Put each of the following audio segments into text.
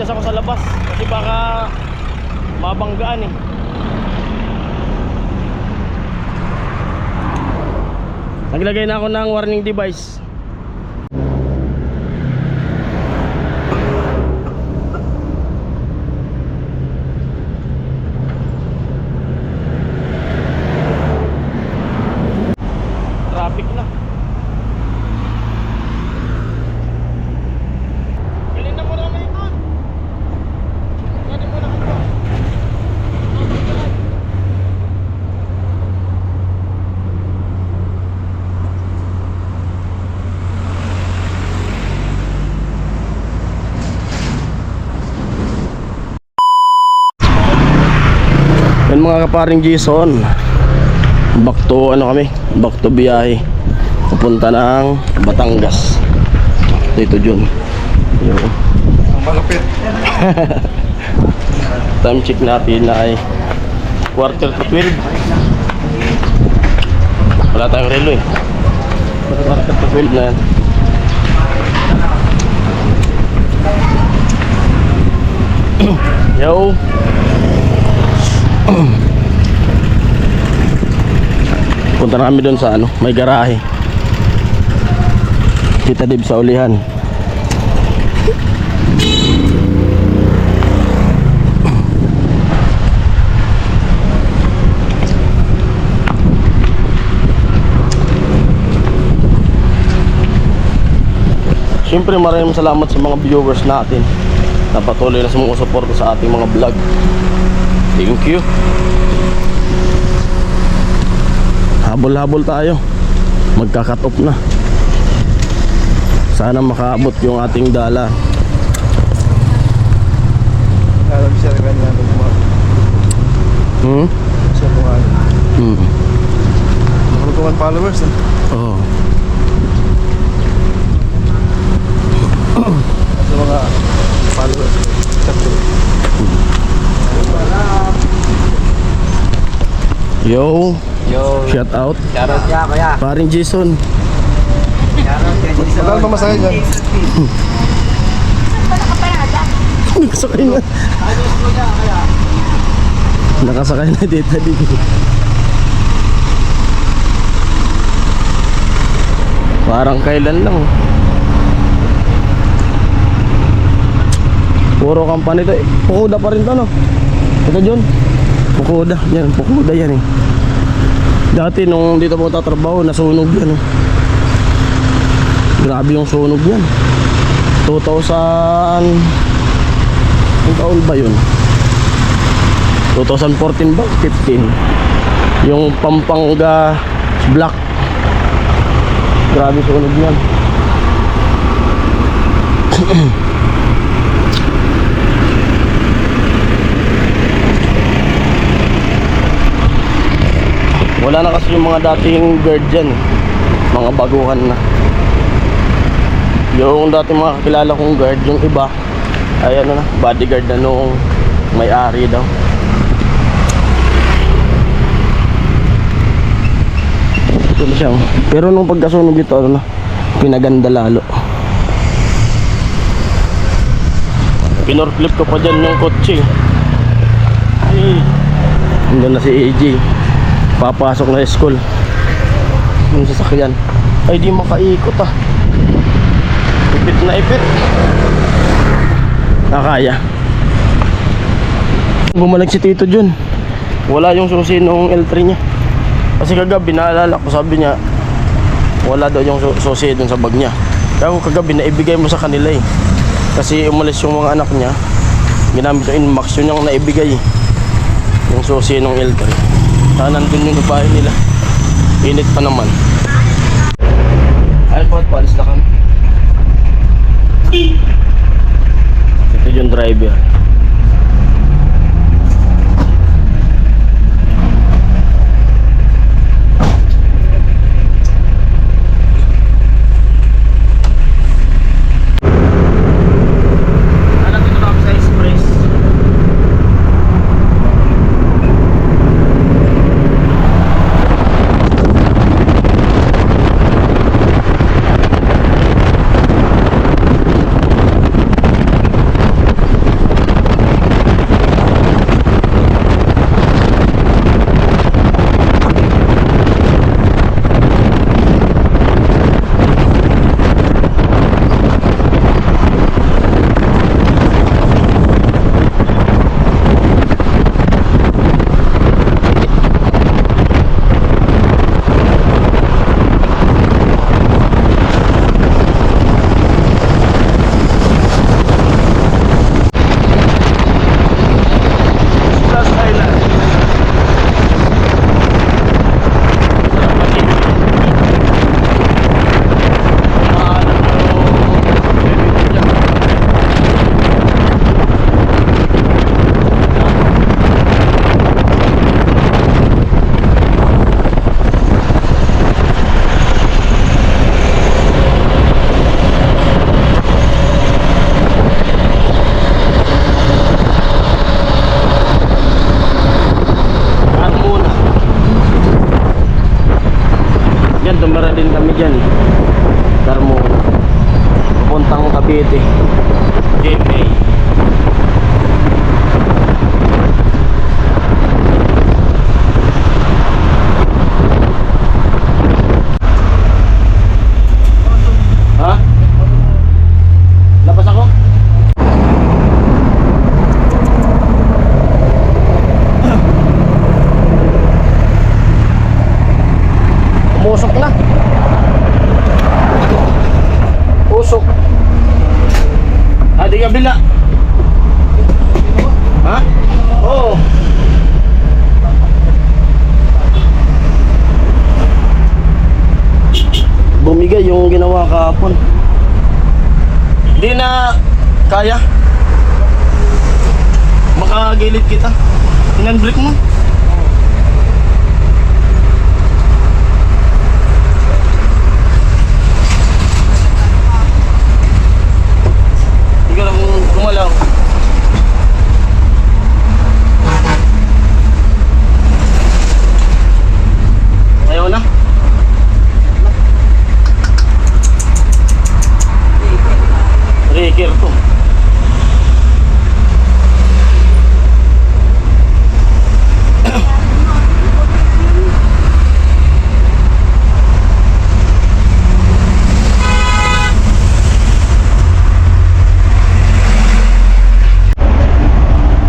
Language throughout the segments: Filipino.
sinyas ako sa labas kasi baka mabanggaan eh. Naglagay na ako ng warning device. Traffic na. Bilhin na muna kami ito. Bilhin muna kami ito. Yan mga kaparing Jason, back to back to biyahe pupunta ng Batangas. Dito Jun. Ang malapit. Time check natin ay 11:45. Wala tayong relo eh. 11:12 na yan. Yo. Punta na kami doon sa may garahe. Kita dib sa ulihan. Siyempre maraming salamat sa mga viewers natin na patuloy na sumusuporta sa ating mga vlog. Thank you. Habol-habol tayo. Magka-cut off na. Sana makaabot yung ating dala. Alam siya ganyan siya buhay. Nakulutukan followers eh. Oo. Sa mga followers. Yo. Yo, Shout out. shoutout ya kuya. Paring Jason. Shoutout kay Jason. Magkano mamasahe dyan? Nakasakay na. Ayos mo niya kaya. Nakasakay na dito dito. Parang kailan lang. Puro company to. Pukuda pa rin to no. Ito John. Pukuda. Yan, pukuda yan eh. Dati nung dito po tatrabaho, nasunog yan. Grabe yung sunog yan. 2000... Ang taon ba yun? 2014 ba? 15. Yung Pampanga Black. Grabe sunog yan. Wala na kasi yung mga dating guard dyan. Mga baguhan na. Yung dating mga kakilala kong guard, yung iba ay bodyguard na nung may-ari daw. Ito na siya. Pero nung pagkasunog ito, pinaganda lalo. Pinorflip ko pa dyan yung kotse. Nandun na si AJ. Papasok na school. Yung sasakyan ay di makaikot ah. Ipit na ipit. Nakaya. Bumalik si Tito Jun. Wala yung susi nung L3 niya. Kasi kagabi naalala ko, sabi niya wala daw yung susi dun sa bag niya. Kaya kagabi naibigay mo sa kanila eh. Kasi umalis yung mga anak niya, ginamit yung Inmax, yun yung naibigay yung susi nung L3. Nandun yung bahay nila. Init pa naman. Ay po, paalis na kami. Ito yung driver. din kami dyan eh. Carmona. Pupuntang Cavite. GMA. Ha? Labas ako? Umusok na. Usok. Di kabila. Ha? Oo. Bumigay yung ginawa kahapon. Di na kaya. Makagilid kita. Inunbreak mo. Hindi ka lang gumalaw. Ayaw na. Reker to.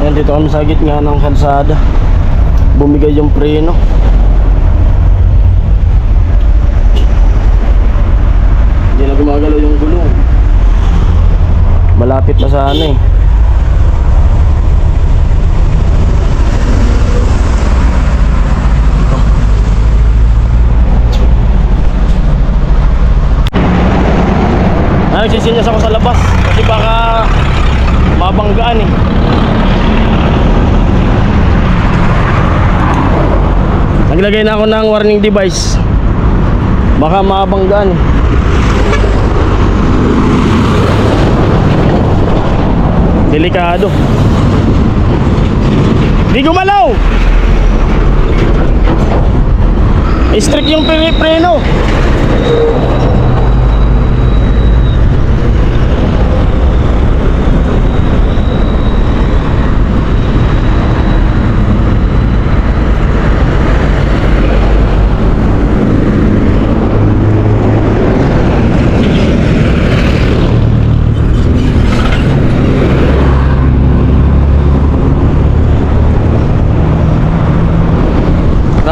Ayan, dito kami sa gitna ng kalsada. Bumigay yung preno. Hindi na gumagalaw yung gulong. Malapit na sa ano eh. Nagsisinyas ako sa labas kasi baka mabanggaan eh. Naglagay na ako ng warning device. Baka mabanggaan eh. Delikado. Di gumalaw. Strict yung preno.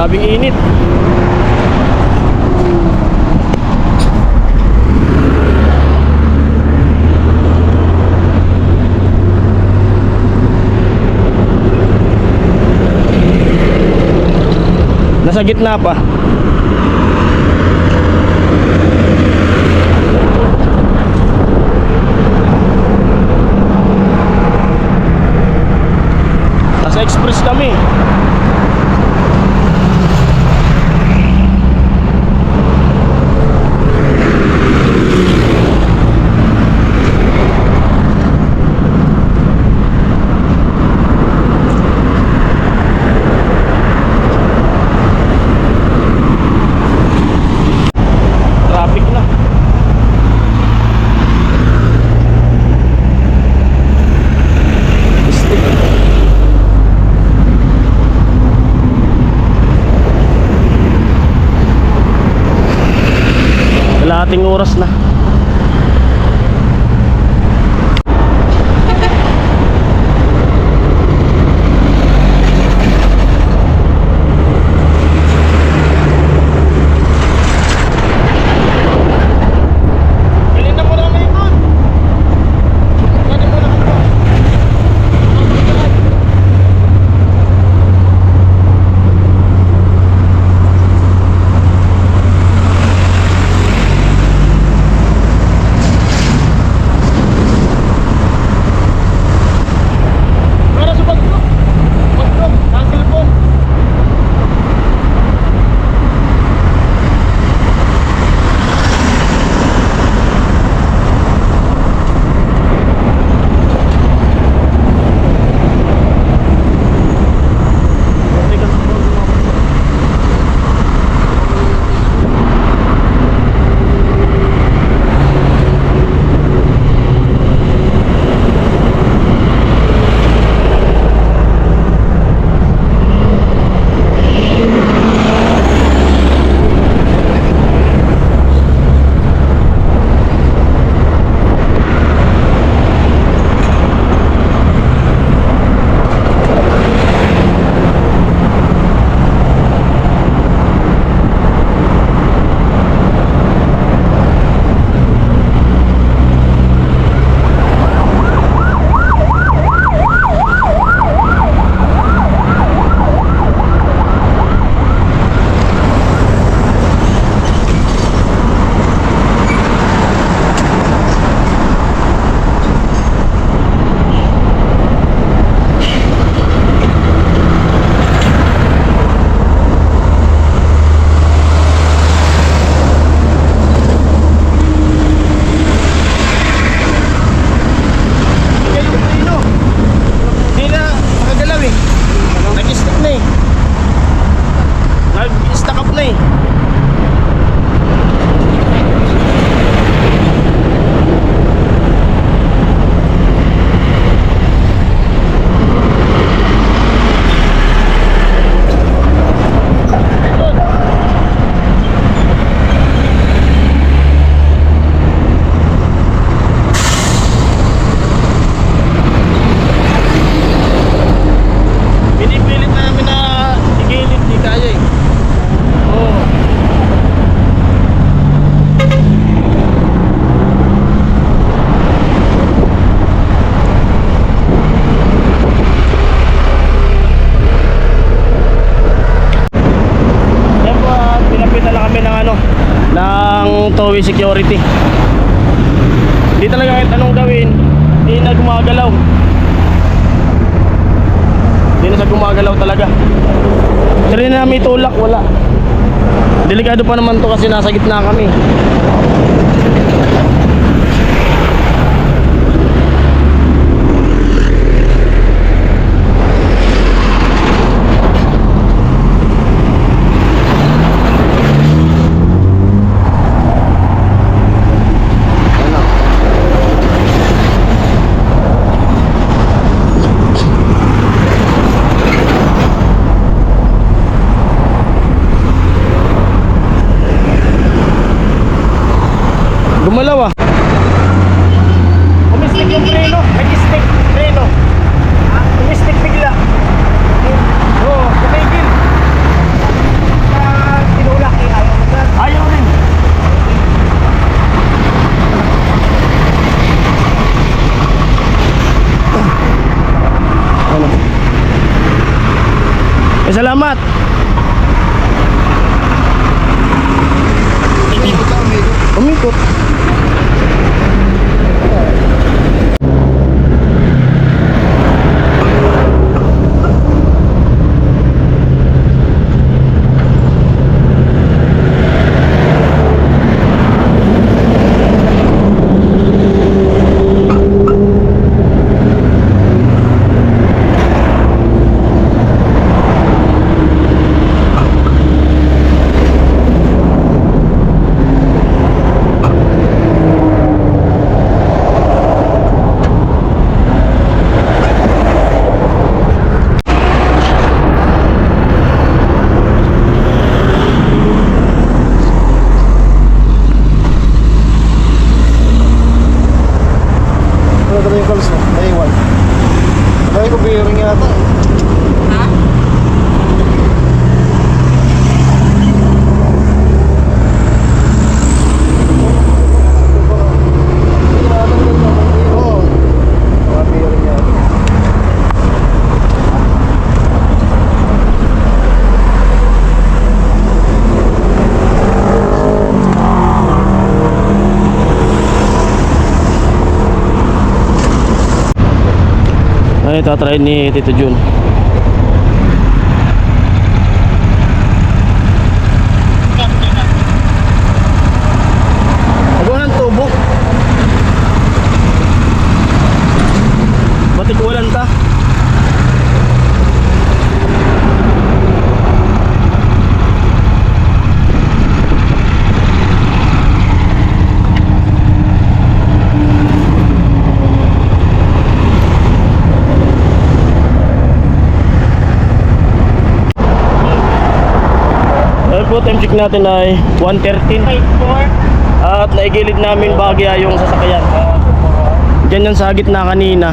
Grabing init. Nasa gitna pa. Nasa express kami. Traffic na. Kalahating oras na. yung towing security. Hindi talaga kahit anong gawin, hindi na gumagalaw. Hindi na siya gumagalaw talaga. Try na namin itulak, wala. Delikado pa naman to kasi nasa gitna kami. Ano? Gumalaw ah. Umistik yung preno. Nag-stick preno. Umistik bigla. Oo, kumigil. Tinulak eh, ayaw mo sir. Ayaw rin. Ano? Salamat. Umikot. Ano ka na yung calls mo? Naiwan. Kaya ko bearing yata. Oo. Mga bearing yata. Ay, tatry ni Tito Jun. Agawa ng tubo. Batik walan ta. Po, time check natin ay 1:13 at naigilid namin bagya yung sasakyan. Diyan yan sa gitna kanina.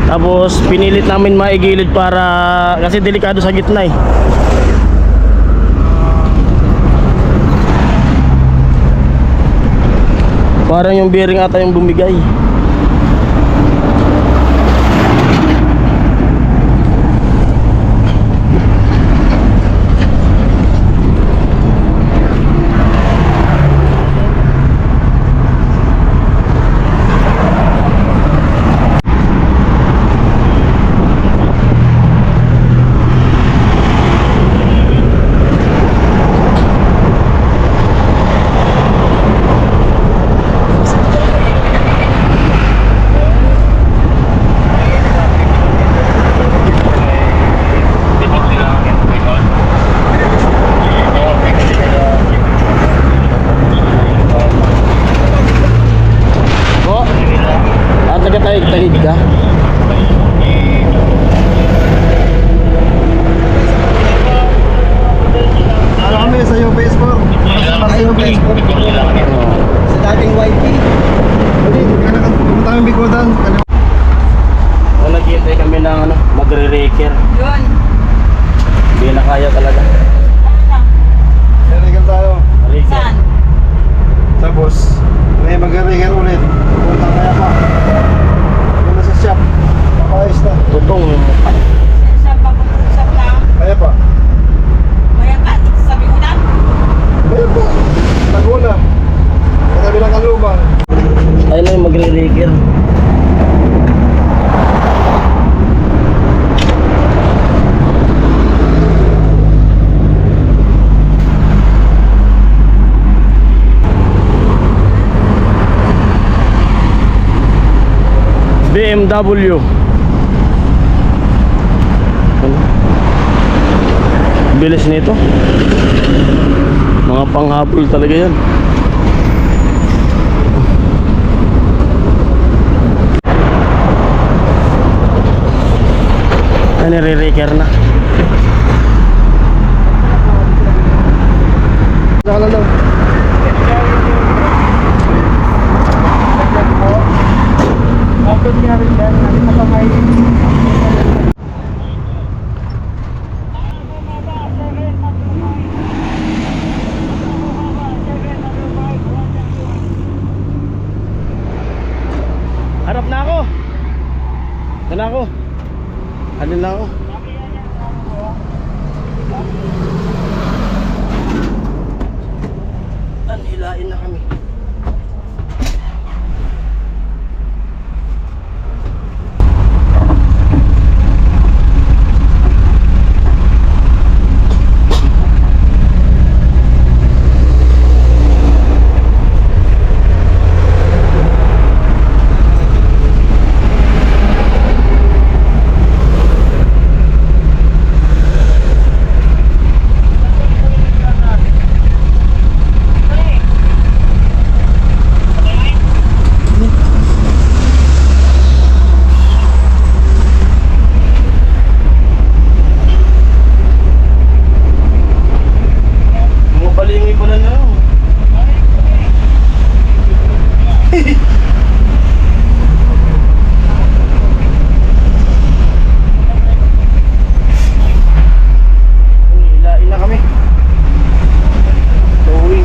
Tapos pinilit namin maigilid para kasi delikado sa gitna eh. Parang yung bearing ata yung bumigay. Tahid ka? Kami sa yung Facebook. Sa yung Facebook. Sa dating YT. Hindi, pumunta kami Bikodan. Naghihintay kami ng magre-raker. Yun. Hindi na kaya talaga. Narigan tayo. Raker. Saan? Tapos, may mag-regan ulit. Pupunta kaya pa. Pupunta sa shop. Pakayos na. Tutong. Saan pa pag-usap na? Kaya pa. Maya ka, sabi ko na. Kaya pa. Laguna. BMW. Bilis nito. Mga panghabol talaga yan. Ay, nire-reker na. Saka na lang. Bakit nga rin yan? Ano na pa may... Harap na ako. Ito na ako. Ano na ako. Hilain na kami. Balingi pala na. Hilain na kami. Towing.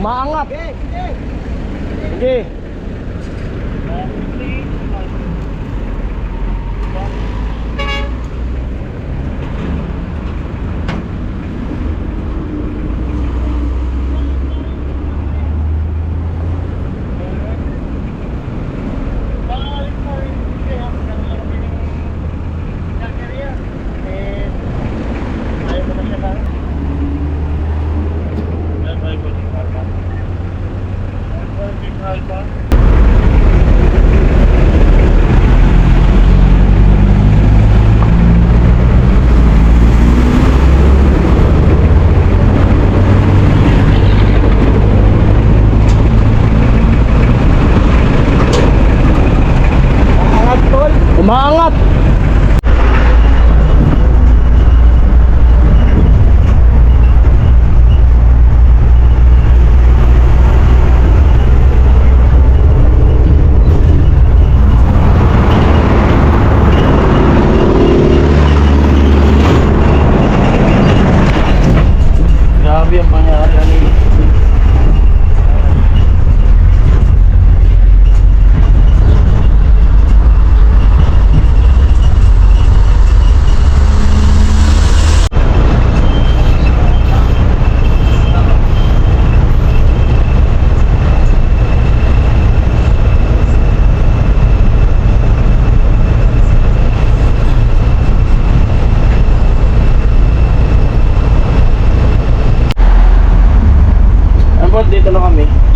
Maangat. Sige. Umaangat. Grabe ang pangyari kanina. Dito na kami.